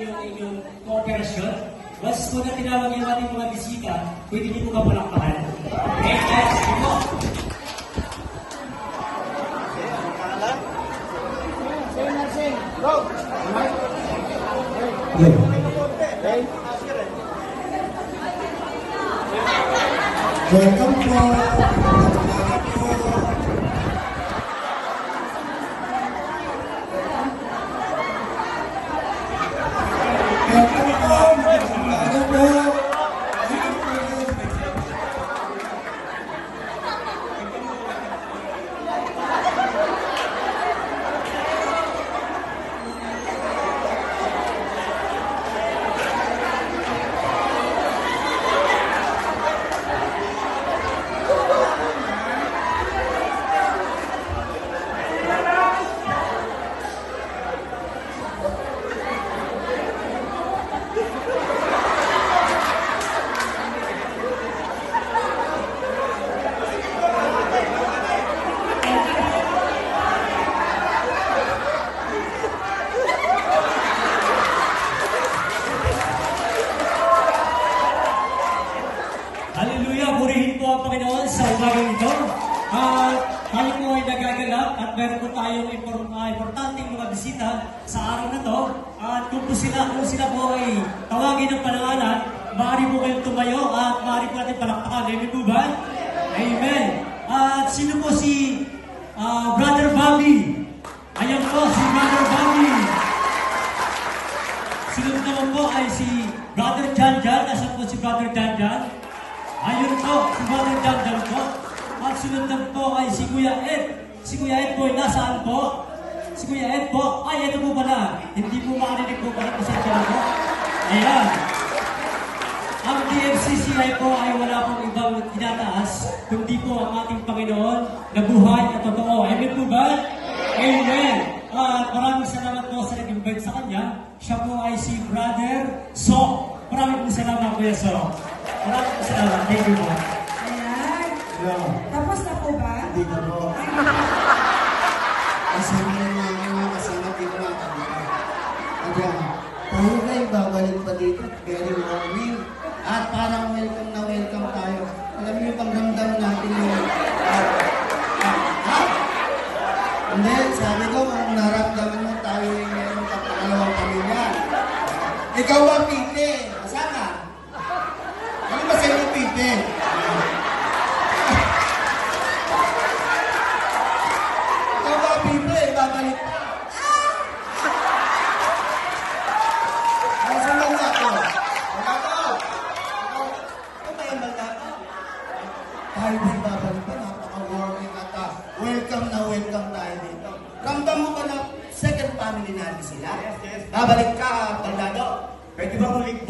inyong kooperasyon. Once po na tinawag yung ating mga bisita, pwede niyo po kapalakpakan. Okay, guys, ito. Welcome po. Hallelujah! Purihin po ang Panginoon sa umagang ito. Tayo po ay nagagalak at meron po tayong importanteng mga bisita sa araw na to. At kung sila po ay tawagin ng panangalan, maaari po kayong tumayo at maaari po natin palakpakan. Amen po ba? Amen! At sino po si Brother Bobby? Ayan po si Brother Bobby. Sunod naman po ay si Brother Janjan. Nasaan po si Brother Janjan? Ayun po, si Brother Janjan po. At sunod na po ay si Kuya Ed. Si Kuya Ed po ay nasaan po? Si Kuya Ed po, ay ito po pala. Hindi po makarinig po pala po sa tiyan po. Ayan. Ang DFCCI po ay wala pong ibang tinataas, kundi po ang ating Panginoon na buhay at totoo. Amen po ba? Amen. At maraming salamat po sa nag-invite sa kanya. Siya po ay si Brother So. Maraming po salamat, Kuya So. Maraming po salamat. Thank you po. Ayan. Yeah. Tapos na po ba? Hindi na po. Kasama yung mga kasama dito mga kanila. Ayan, tayo kayo babalik pa dito. Very warming. At parang welcome na welcome tayo. Alam niyo pang ramdam natin yung... Hindi, sabi ko, kung naramdaman mo tayo yung meron ka pangalawang pamilya. Ikaw ba, Pite? Kasama? Ano ba sa'yo, Pite? Ikaw ba, Pite? Babalik pa. Nasa lang ako. Wala ko. Ano ba yung banda ko? Tayo ba babalik pa? Napaka-warming at welcome na welcome tayo dito. Ramdam mo ba na second family natin sila? Yes. Babalik ka, Baldado. Pwede ba muli